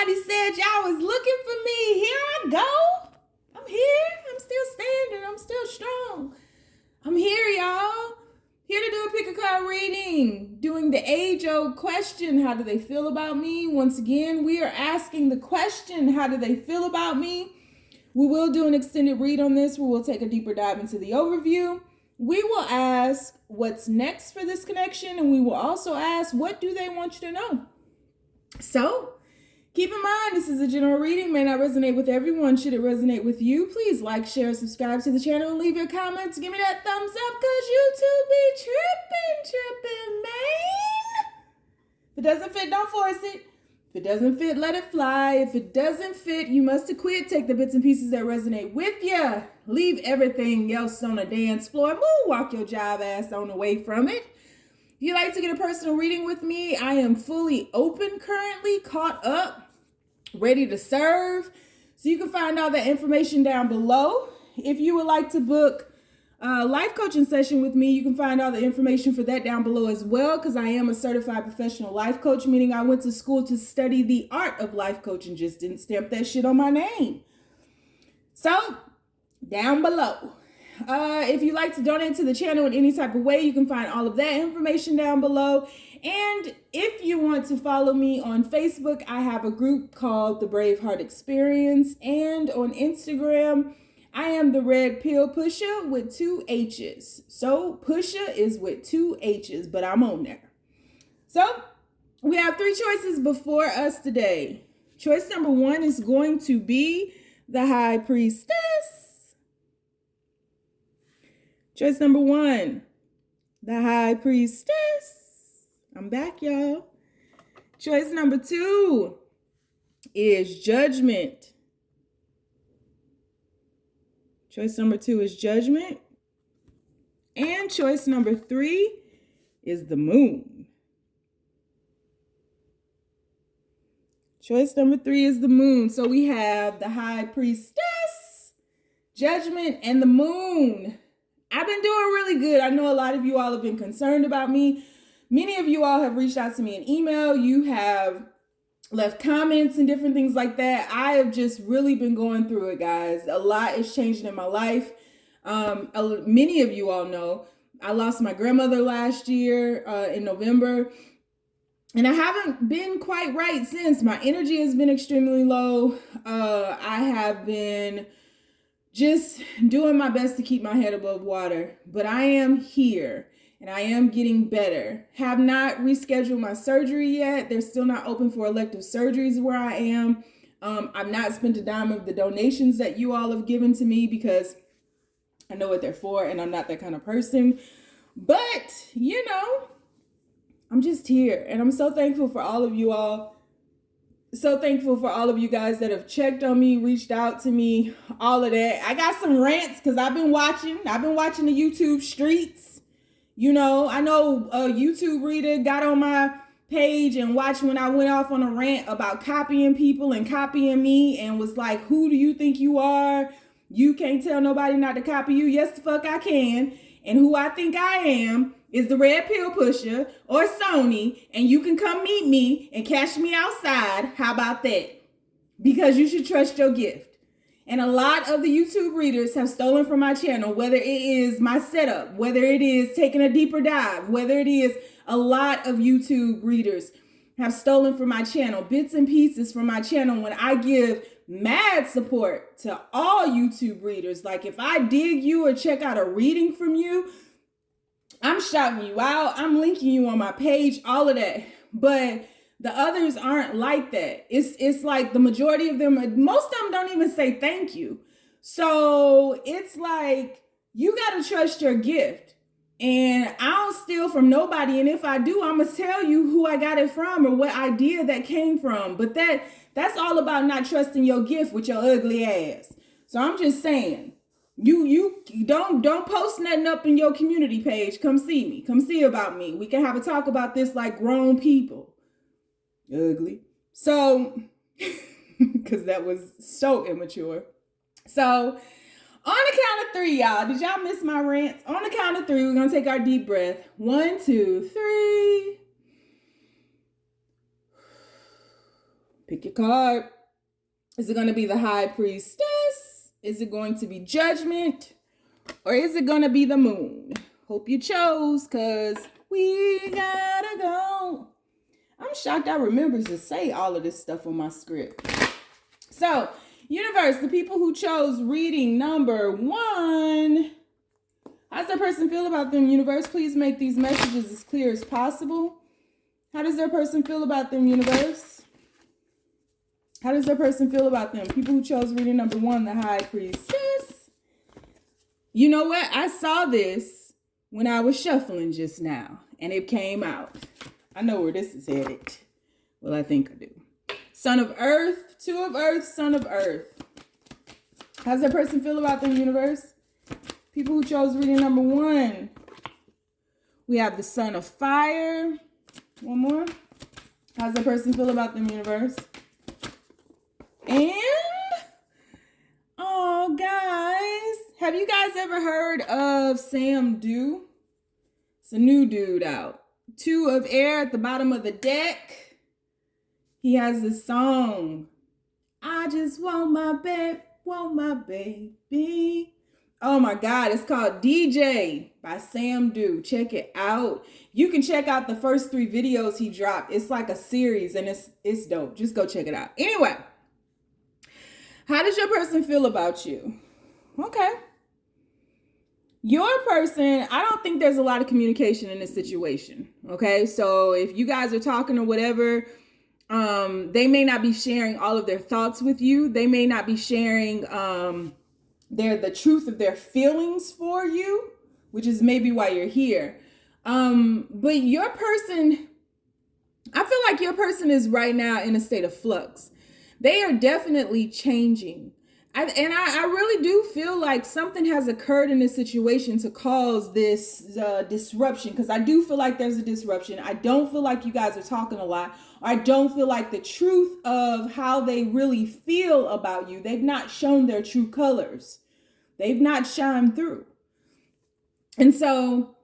Somebody said y'all was looking for me. Here I go. I'm here. I'm still standing. I'm still strong. I'm here, y'all. Here to do a pick a card reading. Doing the age-old question, how do they feel about me? Once again, we are asking the question, how do they feel about me? We will do an extended read on this where we'll take a deeper dive into the overview. We will ask what's next for this connection, and we will also ask what do they want you to know. So, keep in mind, this is a general reading, may not resonate with everyone. Should it resonate with you, please like, share, subscribe to the channel, and leave your comments. Give me that thumbs up, because YouTube be tripping, man. If it doesn't fit, don't force it. If it doesn't fit, let it fly. If it doesn't fit, you must quit. Take the bits and pieces that resonate with you. Leave everything else on the dance floor. Move, walk your jive ass on away from it. If you'd like to get a personal reading with me, I am fully open currently, caught up, ready to serve. So you can find all that information down below. If you would like to book a life coaching session with me, you can find all the information for that down below as well, because I am a certified professional life coach, meaning I went to school to study the art of life coaching, just didn't stamp that shit on my name. So, down below. If you'd like to donate to the channel in any type of way, you can find all of that information down below. And if you want to follow me on Facebook, I have a group called Thebraveheartexperience. And on Instagram, I am theredpillpushha with 2 H's. So Pusha is with 2 H's, but I'm on there. So we have 3 choices before us today. Choice number 1 is going to be the High Priestess. Choice number 1, the High Priestess. I'm back, y'all. Choice number 2 is Judgment. Choice number 2 is Judgment. And choice number 3 is the Moon. Choice number 3 is the Moon. So we have the High Priestess, Judgment, and the Moon. I've been doing really good. I know a lot of you all have been concerned about me. Many of you all have reached out to me in email. You have left comments and different things like that. I have just really been going through it, guys. A lot is changing in my life. Many of you all know I lost my grandmother last year in November, and I haven't been quite right since. My energy has been extremely low. I have been just doing my best to keep my head above water, but I am here. And I am getting better. Have not rescheduled my surgery yet. They're still not open for elective surgeries where I am. I've not spent a dime of the donations that you all have given to me because I know what they're for and I'm not that kind of person. But, you know, I'm just here. And I'm so thankful for all of you all. So thankful for all of you guys that have checked on me, reached out to me, all of that. I got some rants because I've been watching the YouTube streets. You know, I know a YouTube reader got on my page and watched when I went off on a rant about copying people and copying me and was like, who do you think you are? You can't tell nobody not to copy you. Yes, the fuck I can. And who I think I am is the Red Pill Pusher or Sony. And you can come meet me and catch me outside. How about that? Because you should trust your gift. And a lot of the YouTube readers have stolen from my channel, whether it is my setup, whether it is taking a deeper dive, whether it is a lot of YouTube readers have stolen from my channel, bits and pieces from my channel when I give mad support to all YouTube readers. Like if I dig you or check out a reading from you, I'm shouting you out. I'm linking you on my page, all of that. But the others aren't like that. It's like the majority of them, most of them don't even say thank you. So it's like, you got to trust your gift. And I don't steal from nobody. And if I do, I'm going to tell you who I got it from or what idea that came from. But that's all about not trusting your gift with your ugly ass. So I'm just saying, you don't post nothing up in your community page. Come see me. Come see about me. We can have a talk about this like grown people. Ugly. So, because that was so immature. So, on the count of 3, y'all. Did y'all miss my rants? On the count of 3, we're going to take our deep breath. 1, 2, 3. Pick your card. Is it going to be the High Priestess? Is it going to be Judgment? Or is it going to be the Moon? Hope you chose, because we gotta go. I'm shocked I remember to say all of this stuff on my script. So, universe, the people who chose reading number 1, how does that person feel about them, universe? Please make these messages as clear as possible. How does that person feel about them, universe? How does that person feel about them? People who chose reading number 1, the High Priestess. You know what? I saw this when I was shuffling just now, and it came out. I know where this is headed. Well, I think I do. Son of Earth, 2 of Earth, Son of Earth. How does that person feel about them, universe? People who chose reading number 1. We have the Son of Fire. One more. How does that person feel about them, universe? And, oh, guys, have you guys ever heard of Sam Dew? It's a new dude out. 2 of Air at the bottom of the deck. He has this song. I just want my baby. Oh my God, it's called DJ by Sam Dew. Check it out. You can check out the first 3 videos he dropped. It's like a series and it's dope. Just go check it out. Anyway, how does your person feel about you? Okay. Your person, I don't think there's a lot of communication in this situation. Okay, so if you guys are talking or whatever, they may not be sharing all of their thoughts with you. They may not be sharing the truth of their feelings for you, which is maybe why you're here. But your person, I feel like your person is right now in a state of flux. They are definitely changing. I really do feel like something has occurred in this situation to cause this disruption, because I do feel like there's a disruption. I don't feel like you guys are talking a lot. I don't feel like the truth of how they really feel about you. They've not shown their true colors. They've not shined through. And so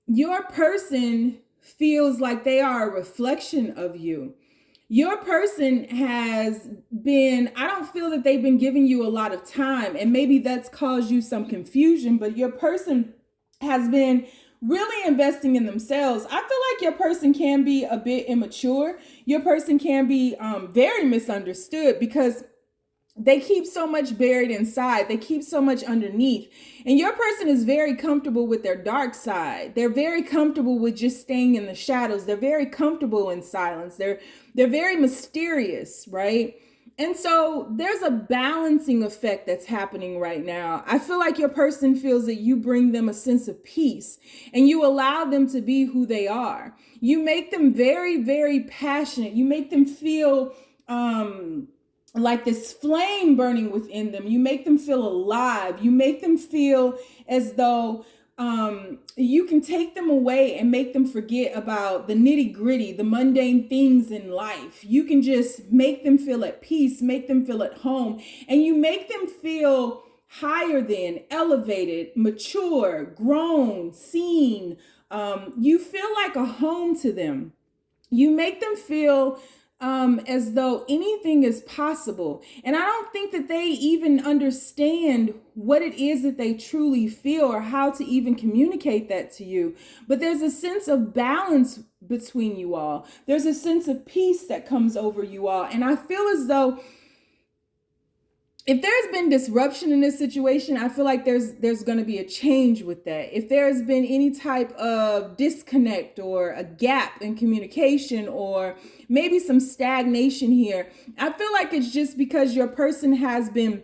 your person feels like they are a reflection of you. Your person has been, I don't feel that they've been giving you a lot of time, and maybe that's caused you some confusion, but your person has been really investing in themselves. I feel like your person can be a bit immature. Your person can be very misunderstood because they keep so much buried inside. They keep so much underneath. And your person is very comfortable with their dark side. They're very comfortable with just staying in the shadows. They're very comfortable in silence. They're very mysterious, right? And so there's a balancing effect that's happening right now. I feel like your person feels that you bring them a sense of peace and you allow them to be who they are. You make them very, very passionate. You make them feel like this flame burning within them. You make them feel alive. You make them feel as though you can take them away and make them forget about the nitty gritty, the mundane things in life. You can just make them feel at peace, make them feel at home, and you make them feel higher than, elevated, mature, grown, seen. You feel like a home to them. You make them feel as though anything is possible. And I don't think that they even understand what it is that they truly feel or how to even communicate that to you. But there's a sense of balance between you all. There's a sense of peace that comes over you all. And I feel as though if there's been disruption in this situation, I feel like there's going to be a change with that. If there's been any type of disconnect or a gap in communication or maybe some stagnation here, I feel like it's just because your person has been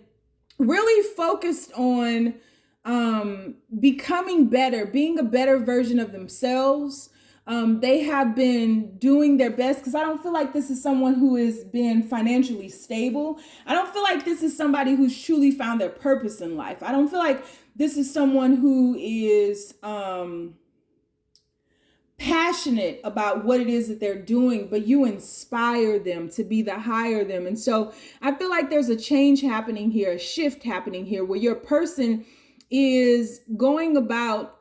really focused on becoming better, being a better version of themselves. They have been doing their best, because I don't feel like this is someone who has been financially stable. I don't feel like this is somebody who's truly found their purpose in life. I don't feel like this is someone who is passionate about what it is that they're doing, but you inspire them to be the higher them. And so I feel like there's a change happening here, a shift happening here, where your person is going about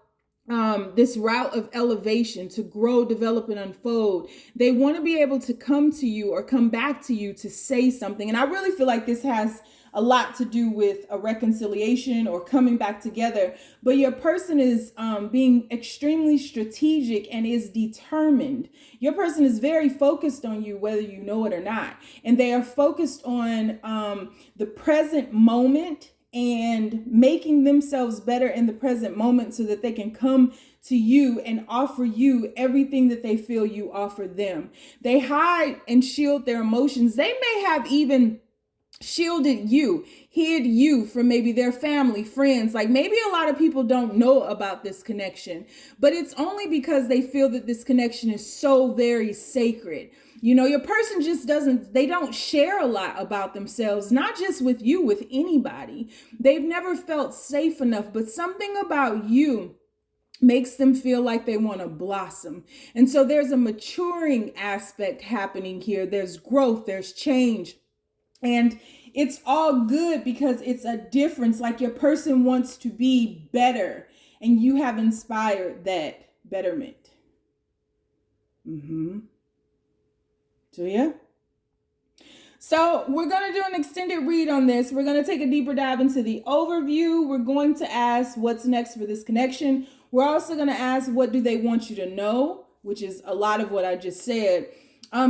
this route of elevation to grow, develop, and unfold. They want to be able to come to you or come back to you to say something. And I really feel like this has a lot to do with a reconciliation or coming back together. But your person is being extremely strategic and is determined. Your person is very focused on you, whether you know it or not. And they are focused on the present moment and making themselves better in the present moment so that they can come to you and offer you everything that they feel you offer them. They hide and shield their emotions. They may have even shielded you, hid you from maybe their family, friends. Like maybe a lot of people don't know about this connection, but it's only because they feel that this connection is so very sacred. You know, your person just they don't share a lot about themselves, not just with you, with anybody. They've never felt safe enough, but something about you makes them feel like they want to blossom. And so there's a maturing aspect happening here. There's growth, there's change. And it's all good because it's a difference. Like your person wants to be better and you have inspired that betterment. So yeah. So we're going to do an extended read on this. We're going to take a deeper dive into the overview. We're going to ask what's next for this connection. We're also going to ask what do they want you to know, which is a lot of what I just said.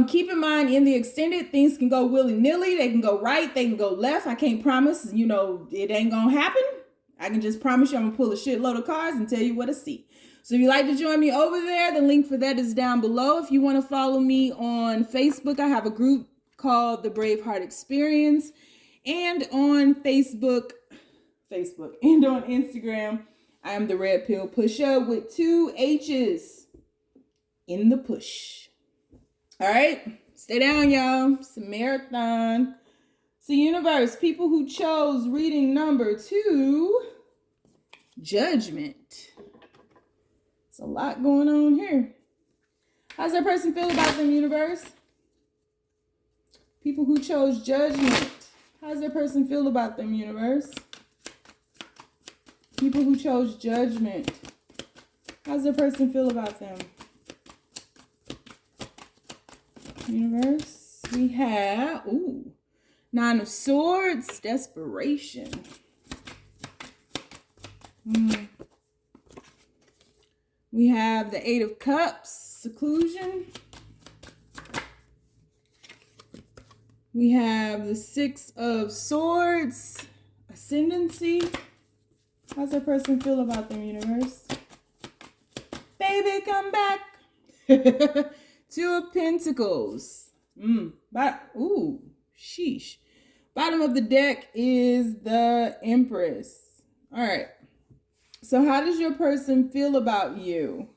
Keep in mind in the extended, things can go willy-nilly. They can go right. They can go left. I can't promise, it ain't going to happen. I can just promise you I'm going to pull a shitload of cards and tell you what I see. So if you'd like to join me over there, the link for that is down below. If you want to follow me on Facebook, I have a group called the Braveheart Experience. And on Facebook and on Instagram, I am the Red Pill Pusher with 2 H's in the push. All right, stay down, y'all. It's a marathon. So universe, people who chose reading number 2, Judgment. There's a lot going on here. How's that person feel about them, universe? People who chose Judgment. How's that person feel about them, universe? People who chose Judgment. How's that person feel about them? Universe. We have, 9 of Swords, desperation. We have the 8 of Cups, seclusion. We have the 6 of Swords, ascendancy. How's that person feel about them, universe? Baby, come back. 2 of Pentacles. Sheesh. Bottom of the deck is the Empress. All right. So how does your person feel about you?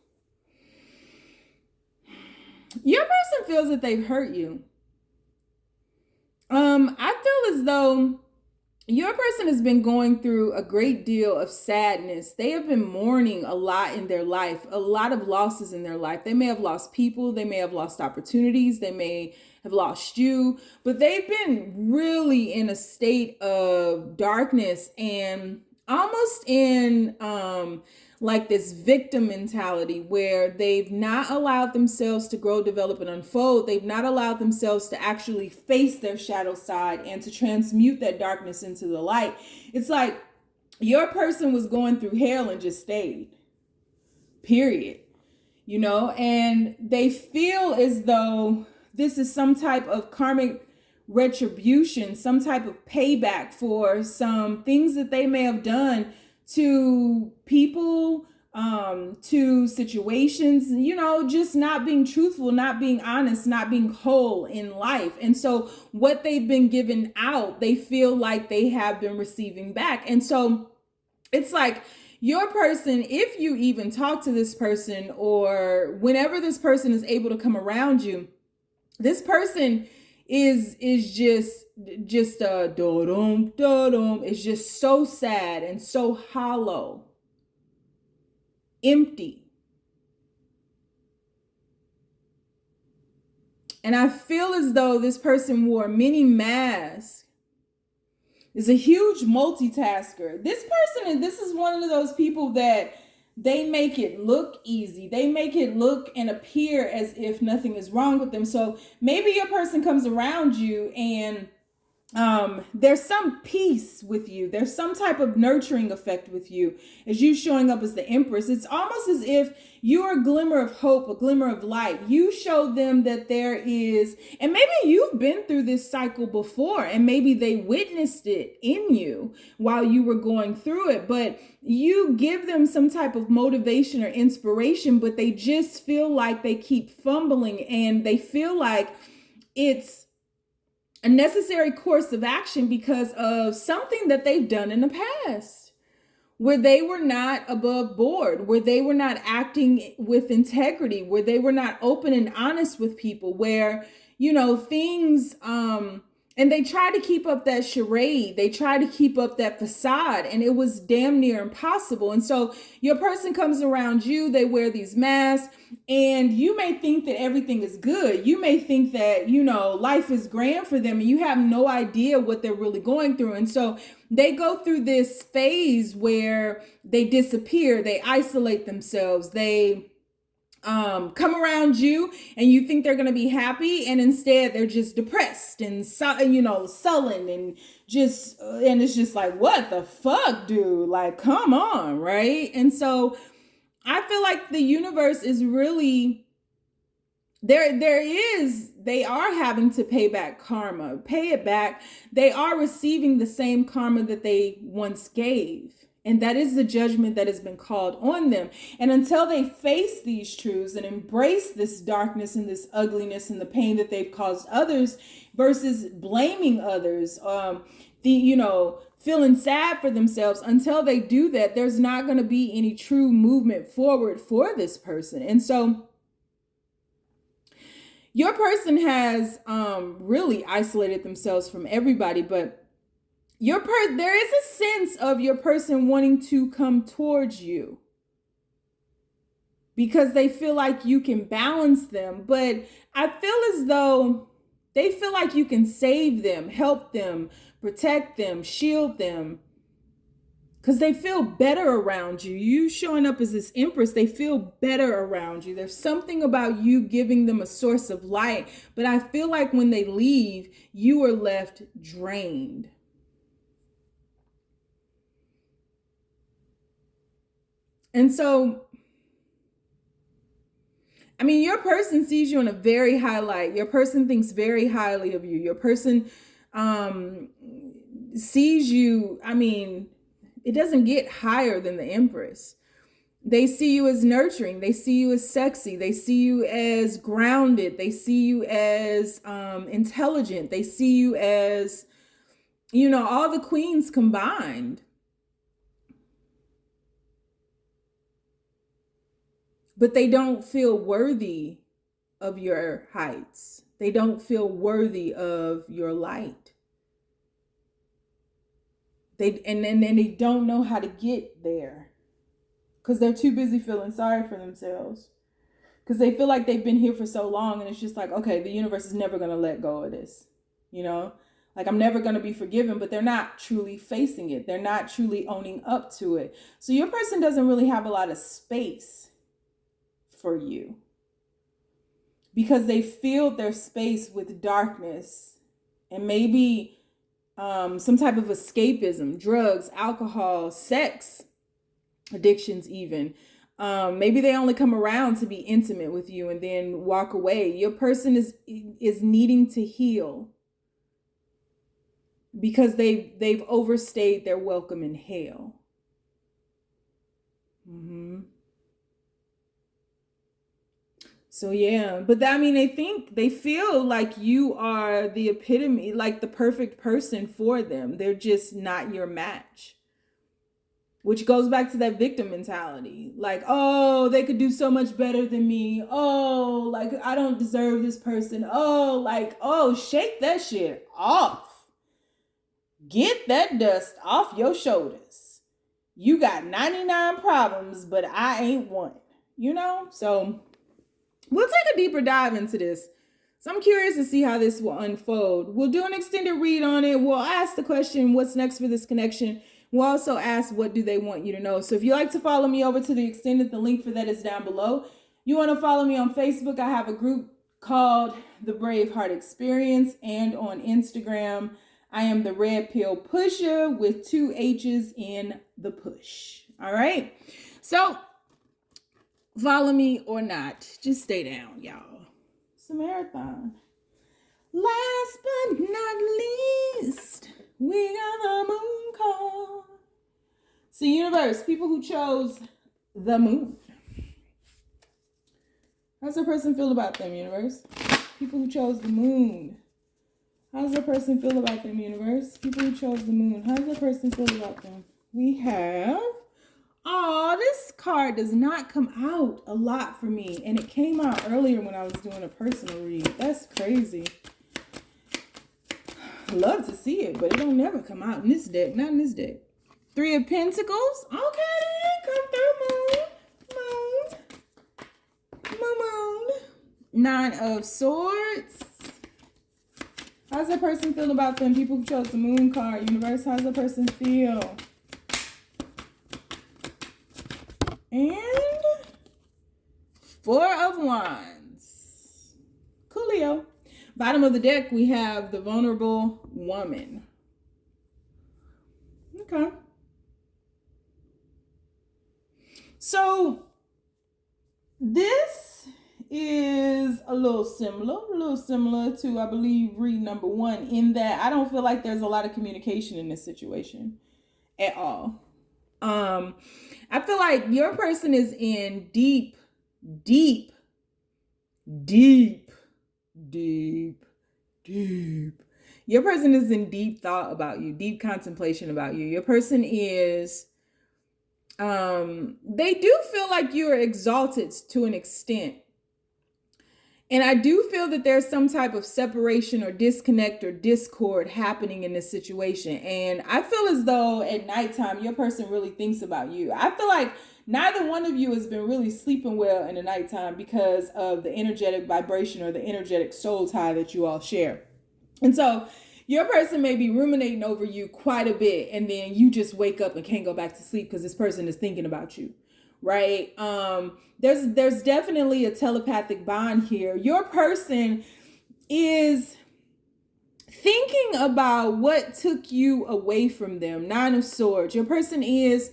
Your person feels that they've hurt you. I feel as though your person has been going through a great deal of sadness. They have been mourning a lot in their life, a lot of losses in their life. They may have lost people. They may have lost opportunities. They may have lost you, but they've been really in a state of darkness and almost in like this victim mentality where they've not allowed themselves to grow, develop, and unfold. They've not allowed themselves to actually face their shadow side and to transmute that darkness into the light. It's like your person was going through hell and just stayed, period. And they feel as though this is some type of karmic retribution, some type of payback for some things that they may have done to people, to situations, just not being truthful, not being honest, not being whole in life. And so what they've been given out, they feel like they have been receiving back. And so it's like your person, if you even talk to this person or whenever this person is able to come around you, this person is just da-dum. It's just so sad and so hollow, empty. And I feel as though this person wore many masks, is a huge multitasker. This person, and this is one of those people that they make it look easy. They make it look and appear as if nothing is wrong with them. So maybe your person comes around you and there's some peace with you. There's some type of nurturing effect with you as you showing up as the Empress. It's almost as if you're a glimmer of hope, a glimmer of light. You show them that there is, and maybe you've been through this cycle before, and maybe they witnessed it in you while you were going through it, but you give them some type of motivation or inspiration, but they just feel like they keep fumbling, and they feel like it's a necessary course of action because of something that they've done in the past, where they were not above board, where they were not acting with integrity, where they were not open and honest with people, where, you know, things, and they tried to keep up that charade. They tried to keep up that facade, and it was damn near impossible. And so your person comes around you, they wear these masks, and you may think that everything is good. You may think that, you know, life is grand for them, and you have no idea what they're really going through. And so they go through this phase where they disappear, they isolate themselves, they come around you, and you think they're going to be happy, and instead they're just depressed and sullen, and just and it's just like, what the fuck, dude? Like, come on, right? And so I feel like the universe is really they are having to pay back karma, pay it back. They are receiving the same karma that they once gave. And that is the judgment that has been called on them. And until they face these truths and embrace this darkness and this ugliness and the pain that they've caused others versus blaming others, feeling sad for themselves, until they do that, there's not going to be any true movement forward for this person. And so your person has really isolated themselves from everybody, but there is a sense of your person wanting to come towards you because they feel like you can balance them. But I feel as though they feel like you can save them, help them, protect them, shield them, because they feel better around you. You showing up as this Empress, they feel better around you. There's something about you giving them a source of light. But I feel like when they leave, you are left drained. And so, I mean, your person sees you in a very high light. Your person thinks very highly of you. Your person sees you, I mean, it doesn't get higher than the Empress. They see you as nurturing. They see you as sexy. They see you as grounded. They see you as intelligent. They see you as, all the queens combined. But they don't feel worthy of your heights. They don't feel worthy of your light. And they don't know how to get there because they're too busy feeling sorry for themselves. Because they feel like they've been here for so long, and it's just like, okay, the universe is never going to let go of this. Like, I'm never going to be forgiven, but they're not truly facing it. They're not truly owning up to it. So your person doesn't really have a lot of space for you because they filled their space with darkness and maybe some type of escapism, drugs, alcohol, sex, addictions even. Maybe they only come around to be intimate with you and then walk away. Your person is needing to heal because they've overstayed their welcome in hell. So yeah, but they feel like you are the epitome, like the perfect person for them. They're just not your match. Which goes back to that victim mentality. Like, oh, they could do so much better than me. Oh, like, I don't deserve this person. Oh, shake that shit off. Get that dust off your shoulders. You got 99 problems, but I ain't one. So we'll take a deeper dive into this. So I'm curious to see how this will unfold. We'll do an extended read on it. We'll ask the question, what's next for this connection? We'll also ask, what do they want you to know? So if you like to follow me over to the extended, the link for that is down below. You want to follow me on Facebook, I have a group called the Braveheart Experience, and on Instagram, I am the Red Pill Pusher with 2 H's in the push. All right. So follow me or not, just stay down, y'all. It's a marathon. Last but not least, we got the moon card. So universe, people who chose the moon. How's the person feel about them, universe? People who chose the moon. How's the person feel about them, universe? People who chose the moon. How's the person feel about them? We have... Oh, this card does not come out a lot for me. And it came out earlier when I was doing a personal read. That's crazy. I love to see it, but it don't never come out in this deck. Not in this deck. 3 of Pentacles. Okay, then. Come through, moon. 9 of Swords. How's that person feel about them? People who chose the moon card. Universe, how's the person feel? And 4 of Wands. Coolio. Bottom of the deck, we have the vulnerable woman. Okay. So this is a little similar to, I believe, read number 1, in that I don't feel like there's a lot of communication in this situation at all. I feel like your person is in deep Your person is in deep thought about you, deep contemplation about you. Your person is, they do feel like you're exalted to an extent. And I do feel that there's some type of separation or disconnect or discord happening in this situation. And I feel as though at nighttime, your person really thinks about you. I feel like neither one of you has been really sleeping well in the nighttime because of the energetic vibration or the energetic soul tie that you all share. And so your person may be ruminating over you quite a bit, and then you just wake up and can't go back to sleep because this person is thinking about you. Right? There's definitely a telepathic bond here. Your person is thinking about what took you away from them. 9 of Swords. Your person is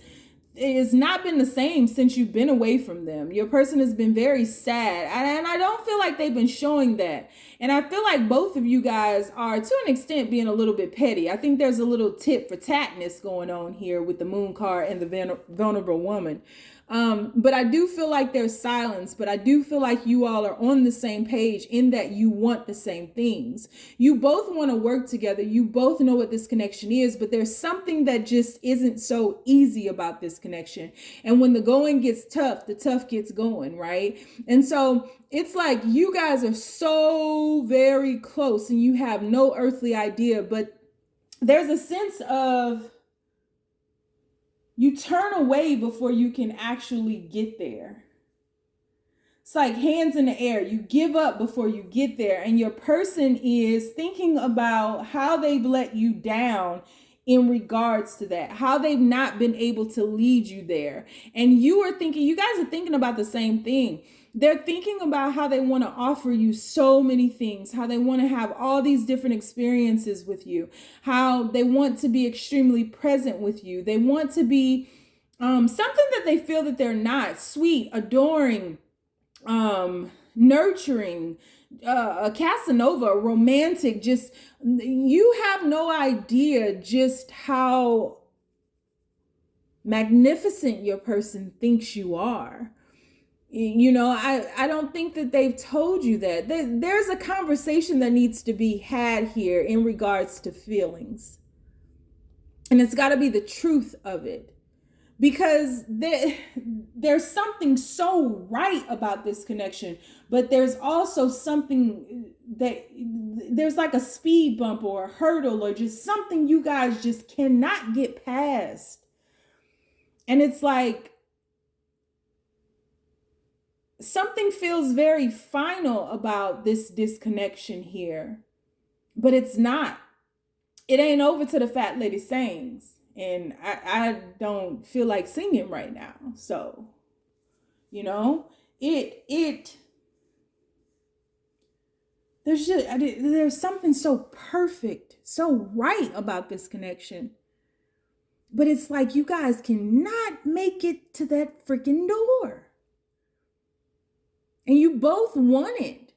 not been the same since you've been away from them. Your person has been very sad. And I don't feel like they've been showing that. And I feel like both of you guys are, to an extent, being a little bit petty. I think there's a little tit for tatness going on here with the moon card and the vulnerable woman. But I do feel like there's silence, but I do feel like you all are on the same page in that you want the same things. You both want to work together. You both know what this connection is, but there's something that just isn't so easy about this connection. And when the going gets tough, the tough gets going, right? And so it's like you guys are so very close and you have no earthly idea, but there's a sense of you turn away before you can actually get there. It's like hands in the air. You give up before you get there. And your person is thinking about how they've let you down in regards to that, how they've not been able to lead you there. And you are thinking, you guys are thinking about the same thing. They're thinking about how they want to offer you so many things, how they want to have all these different experiences with you, how they want to be extremely present with you. They want to be something that they feel that they're not: sweet, adoring, nurturing, a Casanova, romantic. Just, you have no idea just how magnificent your person thinks you are. You know, I don't think that they've told you that. There's a conversation that needs to be had here in regards to feelings. And it's got to be the truth of it. Because there's something so right about this connection, but there's also something that there's like a speed bump or a hurdle or just something you guys just cannot get past. And it's like, something feels very final about this disconnection here, but it's not. It ain't over till the fat lady sings. And I don't feel like singing right now. So, you know, there's something so perfect, so right about this connection. But it's like you guys cannot make it to that freaking door. And you both want it.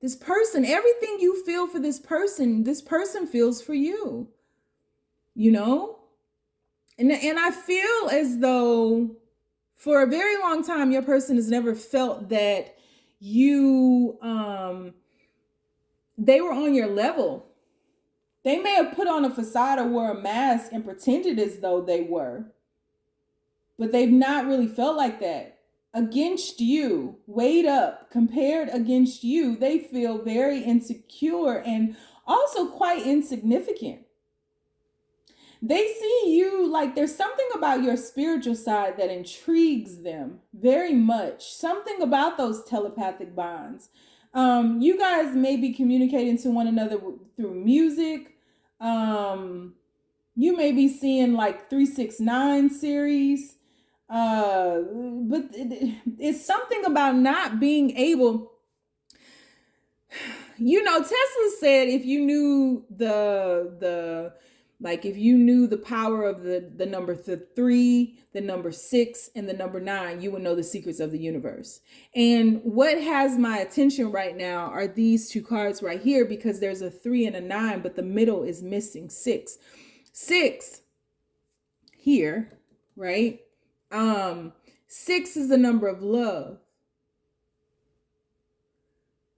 This person, everything you feel for this person feels for you. You know? And I feel as though for a very long time, your person has never felt that you, they were on your level. They may have put on a facade or wore a mask and pretended as though they were, but they've not really felt like that. Against you, weighed up, compared against you, they feel very insecure and also quite insignificant. They see you like there's something about your spiritual side that intrigues them very much. Something about those telepathic bonds. You guys may be communicating to one another through music. You may be seeing like 369 series. But it's something about not being able. You know, Tesla said if you knew if you knew the power of the number 3, the number 6, and the number 9, you would know the secrets of the universe. And what has my attention right now are these two cards right here, because there's a 3 and a 9, but the middle is missing 6. 6 here, right? 6 is the number of love.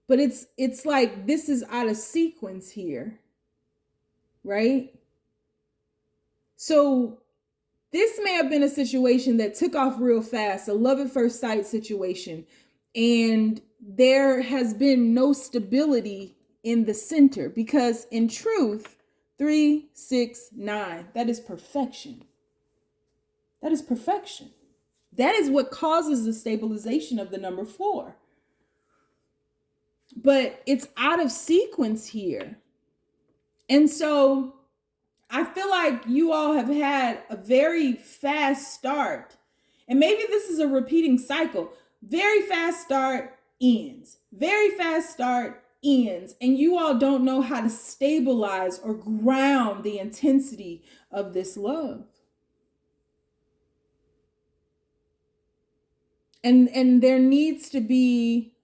But it's like this is out of sequence here, right? So this may have been a situation that took off real fast, a love at first sight situation, and there has been no stability in the center, because in truth, 3, 6, 9, that is perfection. That is perfection. That is what causes the stabilization of the number 4. But it's out of sequence here. And so I feel like you all have had a very fast start. And maybe this is a repeating cycle. Very fast start, ends. Very fast start, ends. And you all don't know how to stabilize or ground the intensity of this love. And there needs to be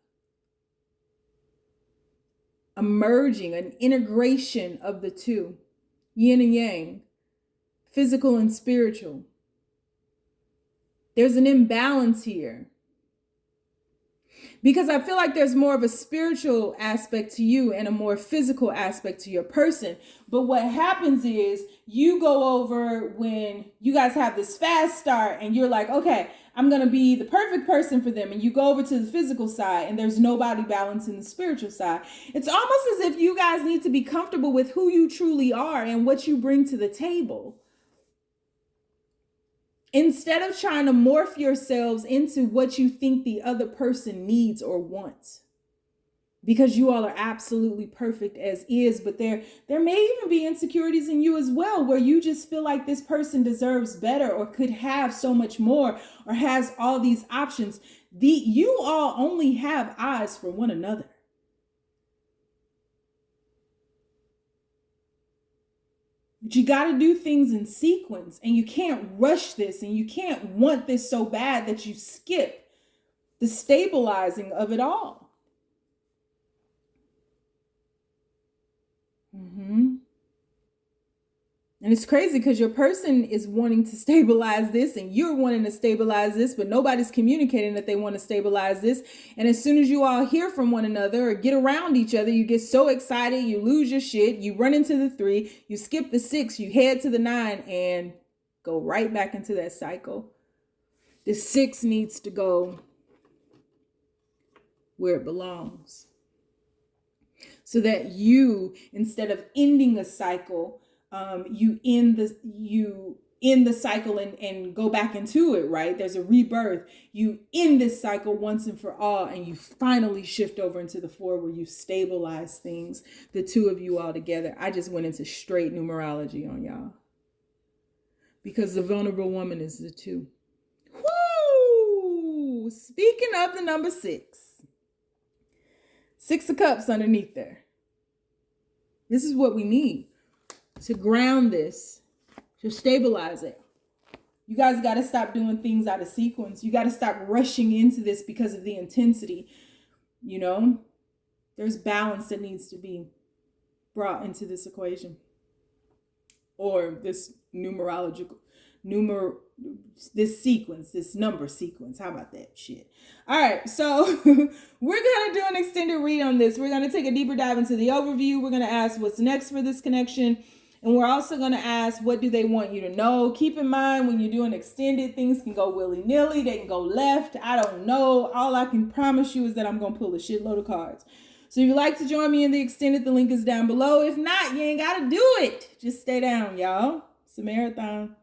a merging, an integration of the two, yin and yang, physical and spiritual. There's an imbalance here, because I feel like there's more of a spiritual aspect to you and a more physical aspect to your person. But what happens is you go over when you guys have this fast start and you're like, okay, I'm going to be the perfect person for them. And you go over to the physical side and there's nobody balancing the spiritual side. It's almost as if you guys need to be comfortable with who you truly are and what you bring to the table, instead of trying to morph yourselves into what you think the other person needs or wants. Because you all are absolutely perfect as is, but there may even be insecurities in you as well, where you just feel like this person deserves better or could have so much more or has all these options. You all only have eyes for one another. But you got to do things in sequence, and you can't rush this, and you can't want this so bad that you skip the stabilizing of it all. And it's crazy because your person is wanting to stabilize this and you're wanting to stabilize this, but nobody's communicating that they want to stabilize this. And as soon as you all hear from one another or get around each other, you get so excited, you lose your shit, you run into the 3, you skip the 6, you head to the 9 and go right back into that cycle. The 6 needs to go where it belongs. So that you, instead of ending a cycle, you end the cycle and go back into it, right? There's a rebirth. You end this cycle once and for all, and you finally shift over into the 4 where you stabilize things, the 2 of you all together. I just went into straight numerology on y'all. because the vulnerable woman is the 2. Woo! Speaking of the number 6. 6 of Cups underneath there. This is what we need to ground this, to stabilize it. You guys got to stop doing things out of sequence. You got to stop rushing into this because of the intensity. You know, there's balance that needs to be brought into this equation, or this this sequence, this number sequence. How about that shit? All right, so we're going to do an extended read on this. We're going to take a deeper dive into the overview. We're going to ask what's next for this connection. And we're also going to ask, what do they want you to know? Keep in mind, when you're doing extended, things can go willy-nilly. They can go left. I don't know. All I can promise you is that I'm going to pull a shitload of cards. So if you'd like to join me in the extended, the link is down below. If not, you ain't got to do it. Just stay down, y'all. It's a marathon.